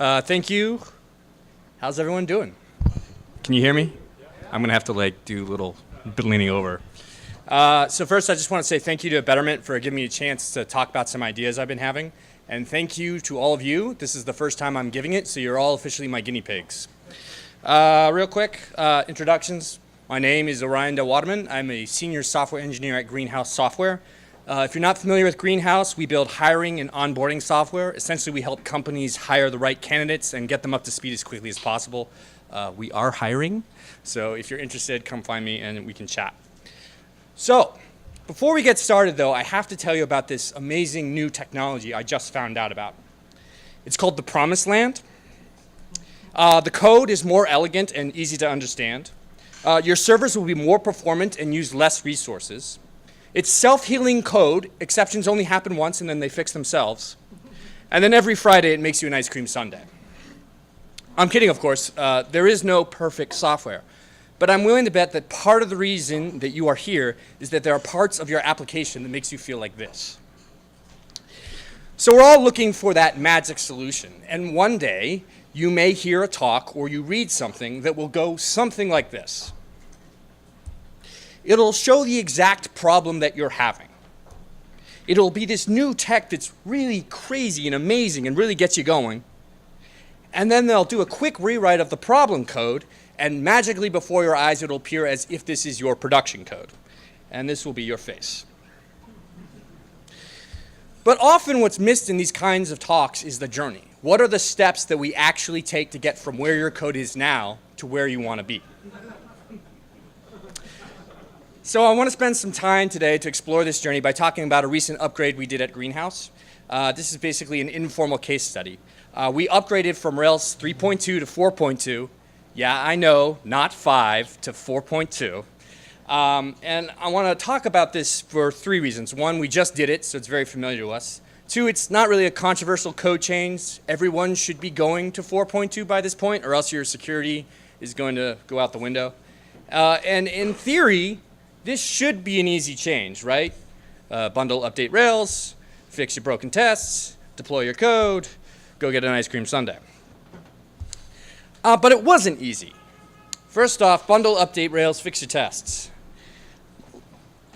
Thank you. How's everyone doing? Can you hear me? I'm going to have to do a little leaning over. So first, I just want to say thank you to Betterment for giving me a chance to talk about some ideas I've been having. And thank you to all of you. This is the first time I'm giving it, so you're all officially my guinea pigs. Real quick, introductions. My name is Orion Delwaterman. I'm a senior software engineer at Greenhouse Software. If you're not familiar with Greenhouse, we build hiring and onboarding software. Essentially, we help companies hire the right candidates and get them up to speed as quickly as possible. We are hiring, so if you're interested, come find me and we can chat. So, before we get started though, I have to tell you about this amazing new technology I just found out about. It's called the Promised Land. The code is more elegant and easy to understand. Your servers will be more performant and use less resources. It's self-healing code. Exceptions only happen once and then they fix themselves. And then every Friday it makes you an ice cream sundae. I'm kidding, of course. There is no perfect software. But I'm willing to bet that part of the reason that you are here is that there are parts of your application that makes you feel like this. So we're all looking for that magic solution. And one day you may hear a talk or you read something that will go something like this. It'll show the exact problem that you're having. It'll be this new tech that's really crazy and amazing and really gets you going. And then they'll do a quick rewrite of the problem code, and magically before your eyes it'll appear as if this is your production code. And this will be your face. But often what's missed in these kinds of talks is the journey. What are the steps that we actually take to get from where your code is now to where you want to be? So I want to spend some time today to explore this journey by talking about a recent upgrade we did at Greenhouse. This is basically an informal case study. We upgraded from Rails 3.2 to 4.2. Yeah, I know, not 5 to 4.2. And I want to talk about this for three reasons. One, we just did it, so it's very familiar to us. Two, it's not really a controversial code change. Everyone should be going to 4.2 by this point, or else your security is going to go out the window. And in theory, this should be an easy change, right? Bundle, update Rails, fix your broken tests, deploy your code, go get an ice cream sundae. But it wasn't easy. First off, bundle, update Rails, fix your tests.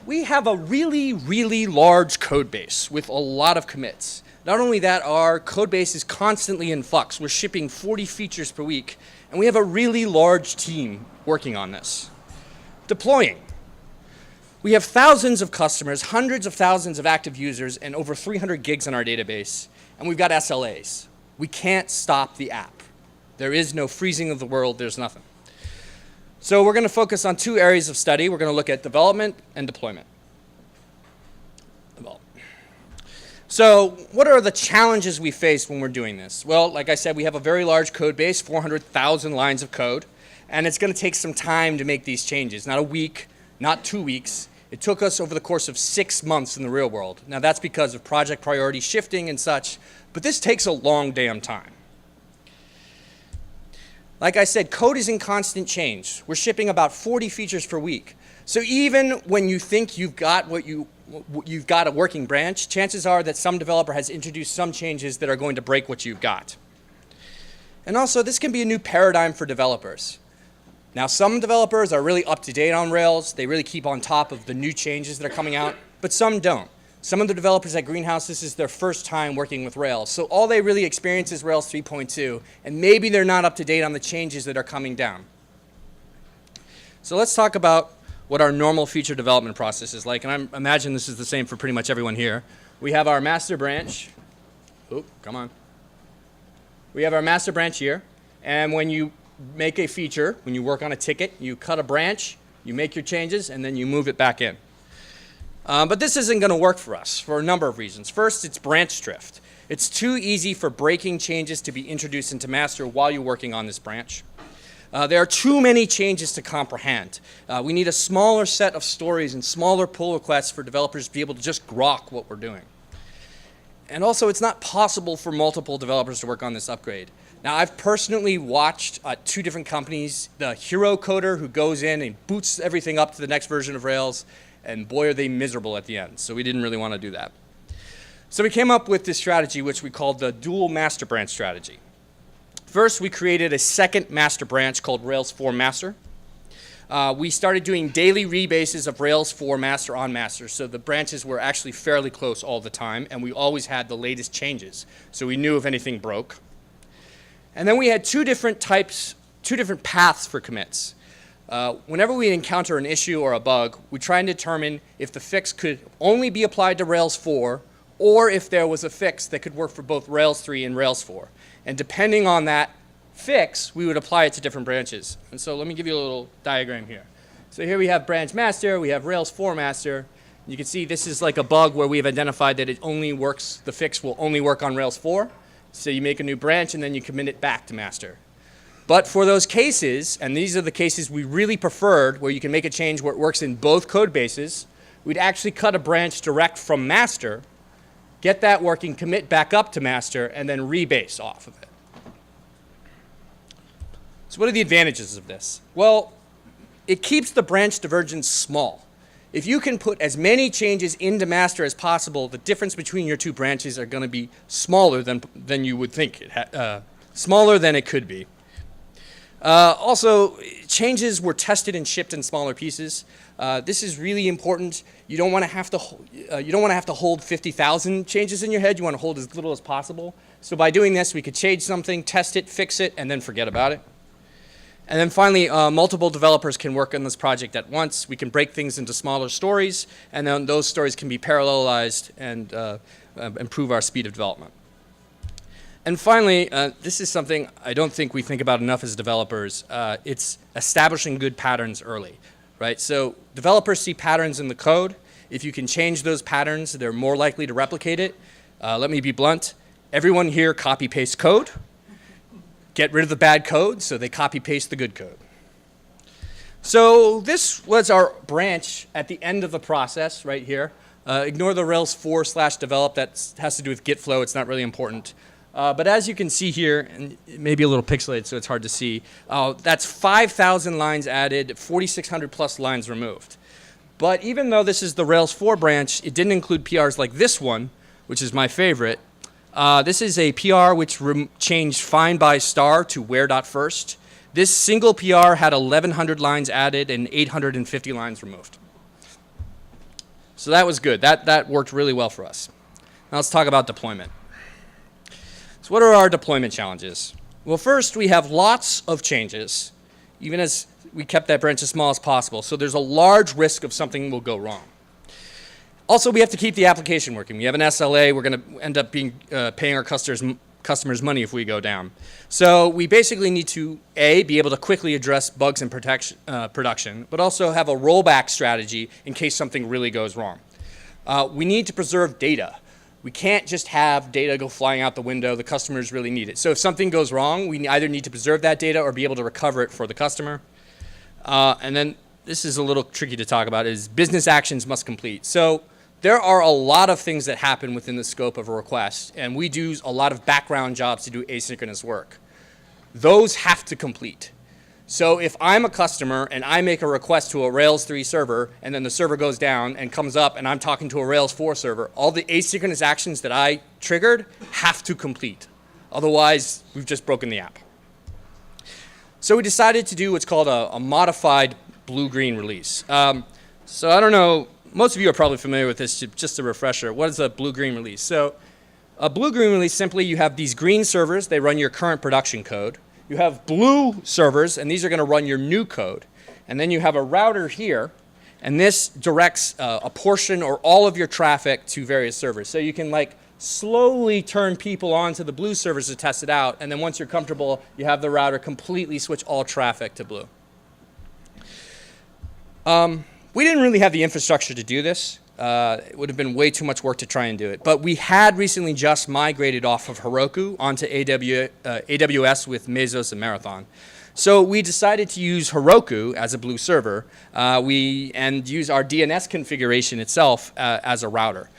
We have a really, really large code base with a lot of commits. Not only that, our code base is constantly in flux. We're shipping 40 features per week, and we have a really large team working on this. Deploying. We have thousands of customers, hundreds of thousands of active users, and over 300 gigs in our database. And we've got SLAs. We can't stop the app. There is no freezing of the world. There's nothing. So we're going to focus on two areas of study. We're going to look at development and deployment. So what are the challenges we face when we're doing this? Well, like I said, we have a very large code base, 400,000 lines of code. And it's going to take some time to make these changes. Not a week, not 2 weeks. It took us over the course of 6 months in the real world. Now that's because of project priority shifting and such, but this takes a long damn time. Like I said, code is in constant change. We're shipping about 40 features per week. So even when you think you've got a working branch, chances are that some developer has introduced some changes that are going to break what you've got. And also, this can be a new paradigm for developers. Now, some developers are really up to date on Rails. They really keep on top of the new changes that are coming out, but some don't. Some of the developers at Greenhouse, this is their first time working with Rails. So all they really experience is Rails 3.2, and maybe they're not up to date on the changes that are coming down. So let's talk about what our normal feature development process is like, and I imagine this is the same for pretty much everyone here. We have our master branch. Oh, come on. We have our master branch here, and when you make a feature, when you work on a ticket, you cut a branch, you make your changes, and then you move it back in. But this isn't going to work for us for a number of reasons. First, it's branch drift. It's too easy for breaking changes to be introduced into master while you're working on this branch. There are too many changes to comprehend. We need a smaller set of stories and smaller pull requests for developers to be able to just grok what we're doing. And also, it's not possible for multiple developers to work on this upgrade. Now, I've personally watched two different companies, the hero coder who goes in and boots everything up to the next version of Rails, and boy, are they miserable at the end. So we didn't really want to do that. So we came up with this strategy, which we called the dual master branch strategy. First, we created a second master branch called Rails 4 Master. We started doing daily rebases of Rails 4 Master on Master, so the branches were actually fairly close all the time, and we always had the latest changes, so we knew if anything broke. And then we had two different paths for commits. Whenever we encounter an issue or a bug, we try and determine if the fix could only be applied to Rails 4, or if there was a fix that could work for both Rails 3 and Rails 4. And depending on that fix, we would apply it to different branches. And so let me give you a little diagram here. So here we have branch master, we have Rails 4 master. You can see this is like a bug where we've identified that it only works, the fix will only work on Rails 4. So you make a new branch and then you commit it back to master. But for those cases, and these are the cases we really preferred, where you can make a change where it works in both code bases, we'd actually cut a branch direct from master, get that working, commit back up to master, and then rebase off of it. So what are the advantages of this? Well, it keeps the branch divergence small. If you can put as many changes into master as possible, the difference between your two branches are going to be smaller than you would think, smaller than it could be. Also, changes were tested and shipped in smaller pieces. This is really important. You don't want to have to hold 50,000 changes in your head. You want to hold as little as possible. So by doing this, we could change something, test it, fix it, and then forget about it. And then finally, multiple developers can work on this project at once. We can break things into smaller stories, and then those stories can be parallelized and improve our speed of development. And finally, this is something I don't think we think about enough as developers. It's establishing good patterns early, right? So developers see patterns in the code. If you can change those patterns, they're more likely to replicate it. Let me be blunt. Everyone here copy-pastes code. Get rid of the bad code, so they copy-paste the good code. So this was our branch at the end of the process right here. Ignore the Rails 4/develop. That has to do with Git flow. It's not really important. But as you can see here, and it may be a little pixelated so it's hard to see, that's 5,000 lines added, 4,600 plus lines removed. But even though this is the Rails 4 branch, it didn't include PRs like this one, which is my favorite. This is a PR which changed find by star to where.first. This single PR had 1,100 lines added and 850 lines removed. So that was good. That worked really well for us. Now let's talk about deployment. So what are our deployment challenges? Well, first, we have lots of changes, even as we kept that branch as small as possible. So there's a large risk of something will go wrong. Also, we have to keep the application working. We have an SLA. We're going to end up paying our customers money if we go down. So we basically need to, A, be able to quickly address bugs in production, but also have a rollback strategy in case something really goes wrong. We need to preserve data. We can't just have data go flying out the window. The customers really need it. So if something goes wrong, we either need to preserve that data or be able to recover it for the customer. And then this is a little tricky to talk about, is business actions must complete. So there are a lot of things that happen within the scope of a request, and we do a lot of background jobs to do asynchronous work. Those have to complete. So if I'm a customer and I make a request to a Rails 3 server, and then the server goes down and comes up and I'm talking to a Rails 4 server, all the asynchronous actions that I triggered have to complete. Otherwise, we've just broken the app. So we decided to do what's called a modified blue-green release. So I don't know, most of you are probably familiar with this, just a refresher. What is a blue-green release? So a blue-green release, simply you have these green servers, they run your current production code. You have blue servers, and these are going to run your new code. And then you have a router here, and this directs a portion or all of your traffic to various servers. So you can slowly turn people onto the blue servers to test it out, and then once you're comfortable, you have the router completely switch all traffic to blue. We didn't really have the infrastructure to do this. It would have been way too much work to try and do it. But we had recently just migrated off of Heroku onto AWS with Mesos and Marathon. So we decided to use Heroku as a blue server and use our DNS configuration itself as a router.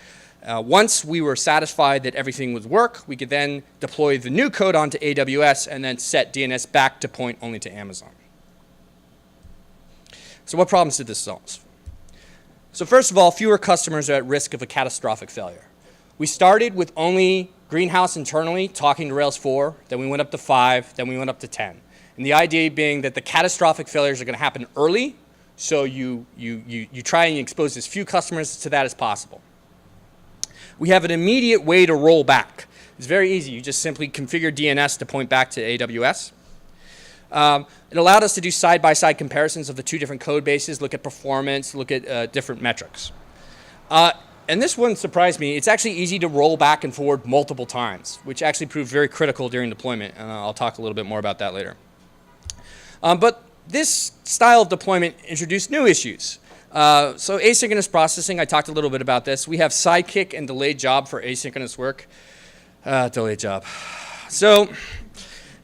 Once we were satisfied that everything would work, we could then deploy the new code onto AWS and then set DNS back to point only to Amazon. So what problems did this solve? So first of all, fewer customers are at risk of a catastrophic failure. We started with only greenhouse internally, talking to Rails 4, then we went up to 5, then we went up to 10. And the idea being that the catastrophic failures are going to happen early, so you try and expose as few customers to that as possible. We have an immediate way to roll back. It's very easy. You just simply configure DNS to point back to AWS. It allowed us to do side-by-side comparisons of the two different code bases, look at performance, look at different metrics. And this one surprised me. It's actually easy to roll back and forward multiple times, which actually proved very critical during deployment. And I'll talk a little bit more about that later. But this style of deployment introduced new issues. So asynchronous processing, I talked a little bit about this. We have sidekick and delayed job for asynchronous work. Delayed job. So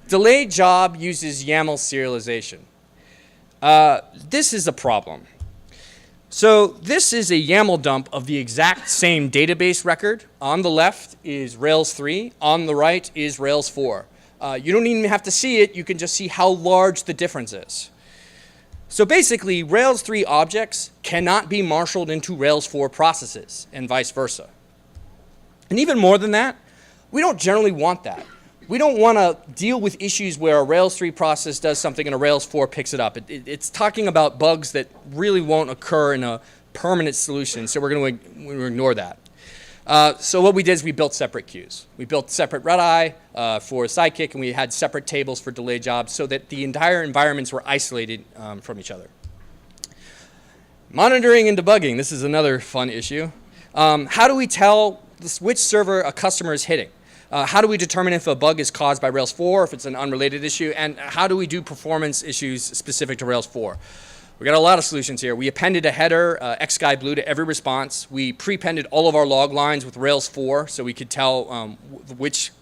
delayed job uses YAML serialization. This is a problem. So this is a YAML dump of the exact same database record. On the left is Rails 3. On the right is Rails 4. You don't even have to see it. You can just see how large the difference is. So basically, Rails 3 objects cannot be marshaled into Rails 4 processes and vice versa. And even more than that, we don't generally want that. We don't want to deal with issues where a Rails 3 process does something and a Rails 4 picks it up. It's talking about bugs that really won't occur in a permanent solution, so we're going to ignore that. So what we did is we built separate queues. We built separate Red-Eye for Sidekick, and we had separate tables for delayed jobs so that the entire environments were isolated from each other. Monitoring and debugging, this is another fun issue. How do we tell which server a customer is hitting? How do we determine if a bug is caused by Rails 4, if it's an unrelated issue, and how do we do performance issues specific to Rails 4? We got a lot of solutions here. We appended a header, xguy blue, to every response. We prepended all of our log lines with Rails 4 so we could tell which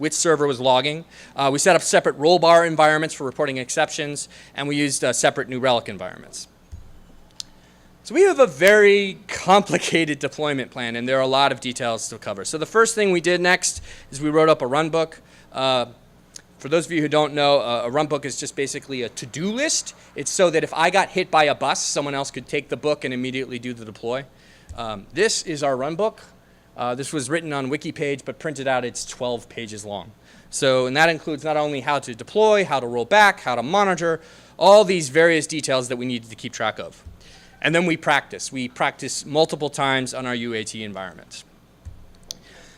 server was logging. We set up separate rollbar environments for reporting exceptions, and we used separate New Relic environments. So we have a very complicated deployment plan, and there are a lot of details to cover. So the first thing we did next is we wrote up a runbook. For those of you who don't know, a runbook is just basically a to-do list. It's so that if I got hit by a bus, someone else could take the book and immediately do the deploy. This is our runbook. This was written on wiki page, but printed out, it's 12 pages long. So, and that includes not only how to deploy, how to roll back, how to monitor, all these various details that we needed to keep track of. And then we practice. We practice multiple times on our UAT environments.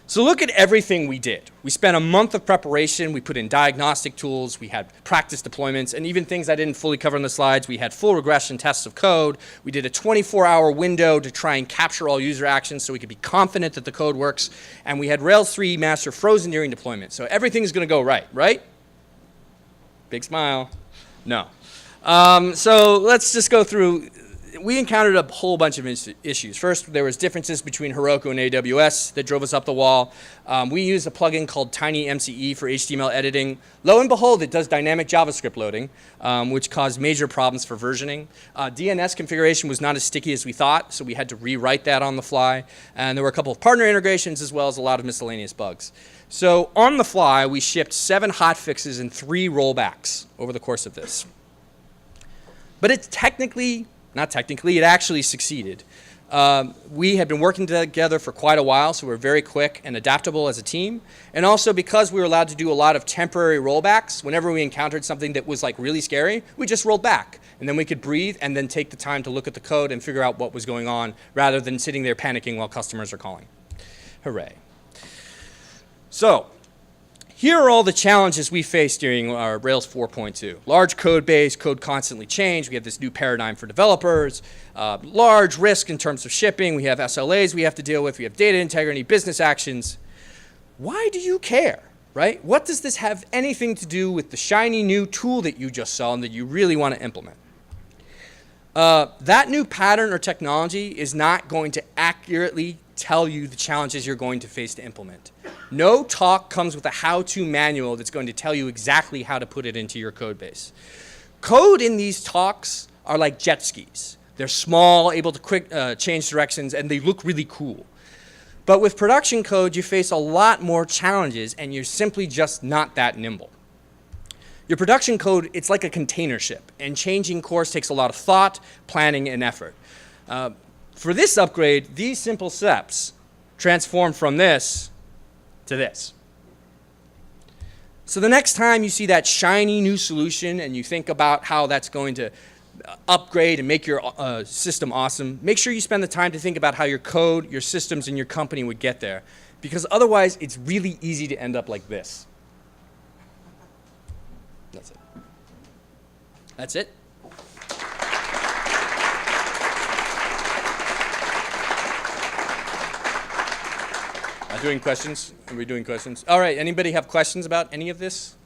So look at everything we did. We spent a month of preparation. We put in diagnostic tools. We had practice deployments, and even things I didn't fully cover in the slides. We had full regression tests of code. We did a 24-hour window to try and capture all user actions so we could be confident that the code works. And we had Rails 3 master frozen during deployment. So everything's going to go right, right? Big smile. No. So let's just go through. We encountered a whole bunch of issues. First, there was differences between Heroku and AWS that drove us up the wall. We used a plugin called TinyMCE for HTML editing. Lo and behold, it does dynamic JavaScript loading, which caused major problems for versioning. DNS configuration was not as sticky as we thought, so we had to rewrite that on the fly. And there were a couple of partner integrations as well as a lot of miscellaneous bugs. So on the fly, we shipped 7 hotfixes and 3 rollbacks over the course of this. But it's not technically, it actually succeeded. We had been working together for quite a while, so we were very quick and adaptable as a team. And also because we were allowed to do a lot of temporary rollbacks, whenever we encountered something that was like really scary, we just rolled back. And then we could breathe and then take the time to look at the code and figure out what was going on rather than sitting there panicking while customers are calling. Hooray. So, here are all the challenges we faced during our Rails 4.2. Large code base, code constantly changed. We have this new paradigm for developers. Large risk in terms of shipping. We have SLAs we have to deal with. We have data integrity, business actions. Why do you care, right? What does this have anything to do with the shiny new tool that you just saw and that you really want to implement? That new pattern or technology is not going to accurately tell you the challenges you're going to face to implement. No talk comes with a how-to manual that's going to tell you exactly how to put it into your code base. Code in these talks are like jet skis. They're small, able to quick change directions, and they look really cool. But with production code, you face a lot more challenges, and you're simply just not that nimble. Your production code, it's like a container ship, and changing course takes a lot of thought, planning, and effort. For this upgrade, these simple steps transform from this to this. So the next time you see that shiny new solution and you think about how that's going to upgrade and make your system awesome, make sure you spend the time to think about how your code, your systems, and your company would get there. Because otherwise, it's really easy to end up like this. That's it. That's it. Doing questions? Are we doing questions? All right, anybody have questions about any of this?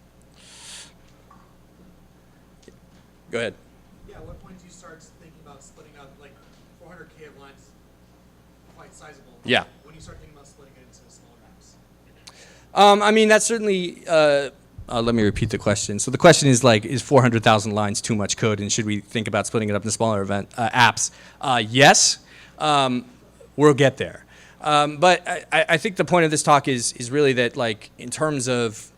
Go ahead. Yeah, at what point do you start thinking about splitting up, like 400K of lines, quite sizable. Yeah. When you start thinking about splitting it into smaller apps? I mean, that's certainly, let me repeat the question. So the question is like, is 400,000 lines too much code, and should we think about splitting it up into smaller apps? Yes, we'll get there. But I think the point of this talk is really that, like, in terms of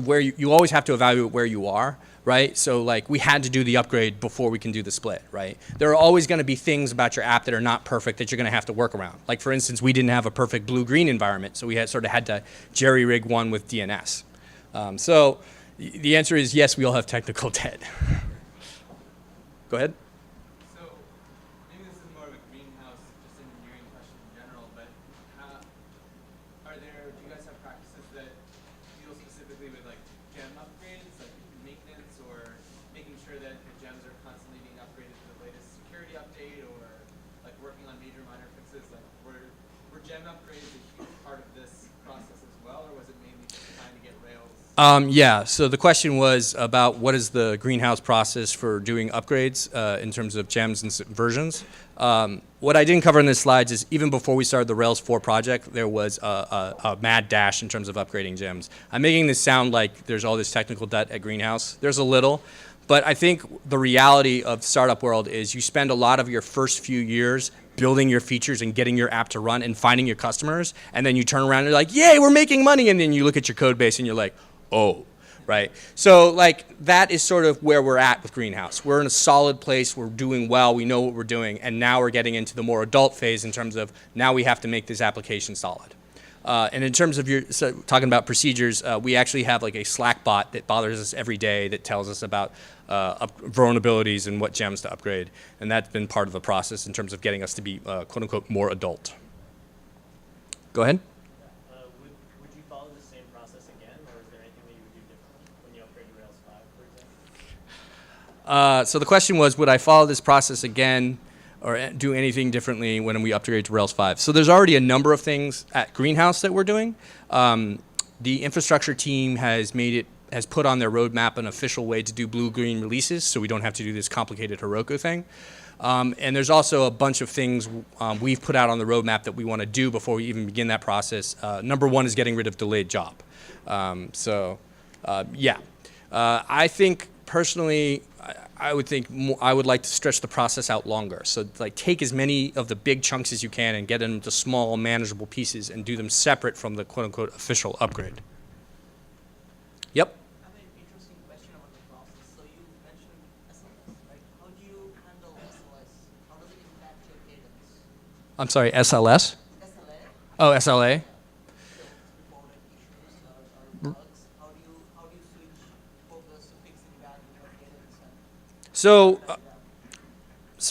where you always have to evaluate where you are, right? So like, we had to do the upgrade before we can do the split, right? There are always going to be things about your app that are not perfect that you're going to have to work around. Like, for instance, we didn't have a perfect blue-green environment, so we had to jerry-rig one with DNS. So the answer is yes, we all have technical debt. Go ahead. Yeah, so the question was about what is the greenhouse process for doing upgrades in terms of gems and versions. What I didn't cover in this slides is even before we started the Rails 4 project, there was a mad dash in terms of upgrading gems. I'm making this sound like there's all this technical debt at Greenhouse. There's a little, but I think the reality of startup world is you spend a lot of your first few years building your features and getting your app to run and finding your customers, and then you turn around and you're like, yay, we're making money, and then you look at your code base and you're like, oh, right? So like, that is sort of where we're at with Greenhouse. We're in a solid place, we're doing well, we know what we're doing, and now we're getting into the more adult phase in terms of now we have to make this application solid. And in terms of talking about procedures, we actually have like a Slack bot that bothers us every day that tells us about vulnerabilities and what gems to upgrade. And that's been part of the process in terms of getting us to be quote unquote more adult. Go ahead. Would you follow the same process again, or is there anything that you would do differently when you upgrade to Rails 5, for example? So the question was, would I follow this process again or do anything differently when we upgrade to Rails 5? So there's already a number of things at Greenhouse that we're doing. The infrastructure team has put on their roadmap an official way to do blue-green releases, so we don't have to do this complicated Heroku thing. And there's also a bunch of things we've put out on the roadmap that we want to do before we even begin that process. Number one is getting rid of delayed job. Yeah. I think personally, I would like to stretch the process out longer. So like, take as many of the big chunks as you can and get them into small, manageable pieces and do them separate from the quote-unquote official upgrade. Yep. I have an interesting question about the process. So you mentioned SLS, right? How do you handle SLS? How does it impact your cadence? I'm sorry, SLS? SLA? Oh, SLA? Reported issues or bugs. How do you switch focus to fixing that in your cadence? So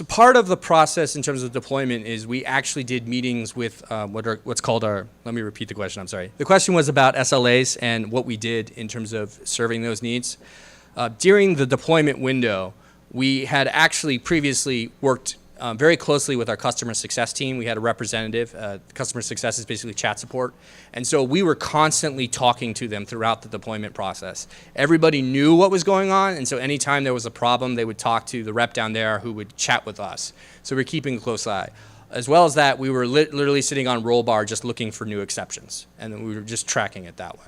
part of the process in terms of deployment is we actually did meetings with what's called our, let me repeat the question, I'm sorry. The question was about SLAs and what we did in terms of serving those needs. During the deployment window, we had actually previously worked very closely with our customer success team. We had a representative. Customer success is basically chat support. And so we were constantly talking to them throughout the deployment process. Everybody knew what was going on, and so anytime there was a problem, they would talk to the rep down there who would chat with us. So we're keeping a close eye. As well as that, we were literally sitting on rollbar just looking for new exceptions, and then we were just tracking it that way.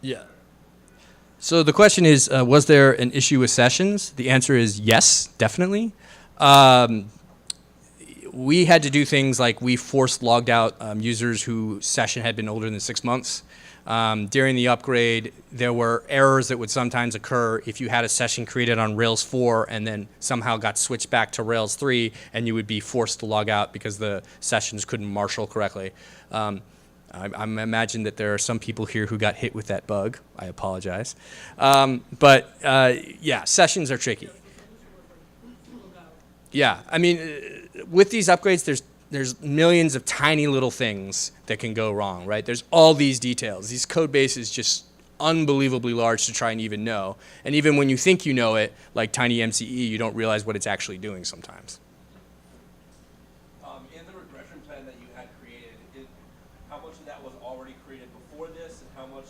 Yeah. So the question is, was there an issue with sessions? The answer is yes, definitely. We had to do things like we forced logged out users whose session had been older than 6 months. During the upgrade, there were errors that would sometimes occur if you had a session created on Rails 4 and then somehow got switched back to Rails 3, and you would be forced to log out because the sessions couldn't marshal correctly. I imagine that there are some people here who got hit with that bug. I apologize. Yeah, sessions are tricky. Yeah, I mean, with these upgrades, there's millions of tiny little things that can go wrong, right? There's all these details. These code base is just unbelievably large to try and even know. And even when you think you know it, like tiny MCE, you don't realize what it's actually doing sometimes. In the regression plan that you had created, how much of that was already created before this, and how much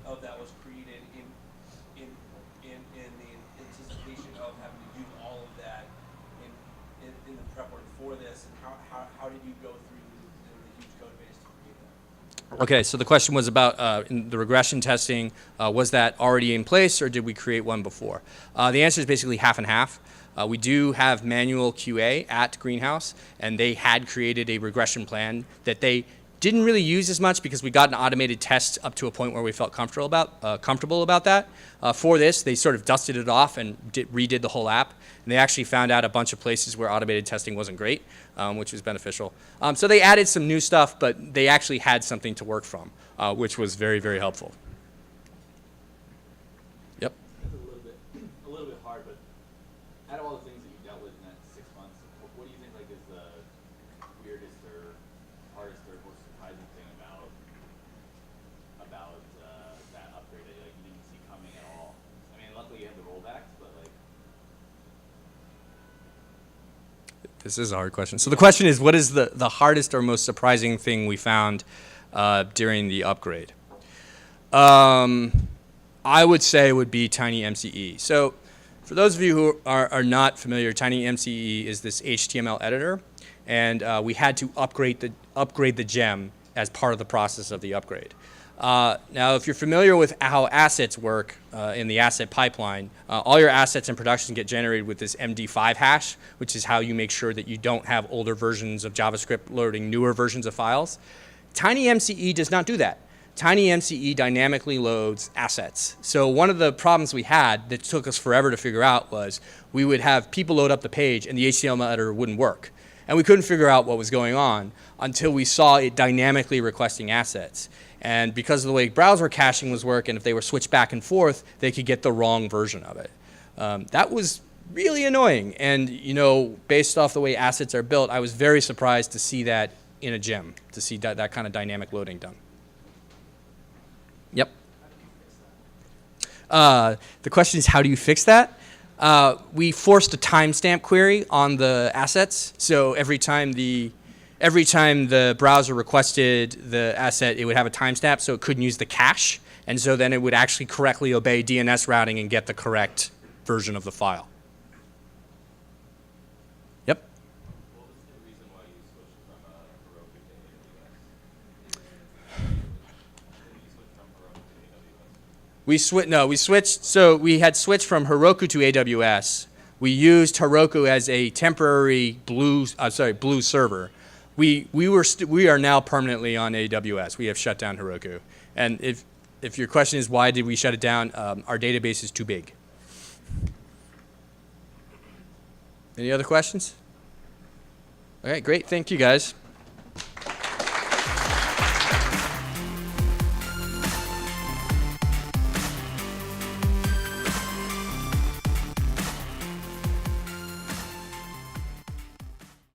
of that was created in the anticipation of having to do all of that in the prep work for this, and how did you go through the huge code base to create that? Okay, so the question was about in the regression testing, was that already in place or did we create one before? The answer is basically half and half. We do have manual QA at Greenhouse, and they had created a regression plan that they didn't really use as much because we got an automated test up to a point where we felt comfortable about that. For this, they sort of dusted it off and redid the whole app. And they actually found out a bunch of places where automated testing wasn't great, which was beneficial. So they added some new stuff, but they actually had something to work from, which was very, very helpful. Yep. It's a little bit hard, but out of all the things that you dealt with in that 6 months, what do you think like is the weirdest or hardest or most surprising thing about that upgrade that you didn't see coming at all? I mean, luckily you had the rollbacks, but like. This is a hard question. So the question is, what is the hardest or most surprising thing we found during the upgrade? I would say it would be Tiny MCE. So for those of you who are not familiar, Tiny MCE is this HTML editor, and we had to upgrade the gem as part of the process of the upgrade. Now, if you're familiar with how assets work in the asset pipeline, all your assets in production get generated with this MD5 hash, which is how you make sure that you don't have older versions of JavaScript loading newer versions of files. Tiny MCE does not do that. Tiny MCE dynamically loads assets. So one of the problems we had that took us forever to figure out was we would have people load up the page and the HTML editor wouldn't work. And we couldn't figure out what was going on until we saw it dynamically requesting assets. And because of the way browser caching was working, if they were switched back and forth, they could get the wrong version of it. That was really annoying. And you know, based off the way assets are built, I was very surprised to see that in a gem, to see that kind of dynamic loading done. Yep. The question is, how do you fix that? We forced a timestamp query on the assets. So every time the browser requested the asset, it would have a timestamp, so it couldn't use the cache. And so then it would actually correctly obey DNS routing and get the correct version of the file. Yep. What was the reason why you switched from Heroku to AWS? Did you switch from Heroku to AWS? We switched. So we had switched from Heroku to AWS. We used Heroku as a temporary blue server. We are now permanently on AWS. We have shut down Heroku. And if your question is why did we shut it down, our database is too big. Any other questions? All right, great. Thank you, guys.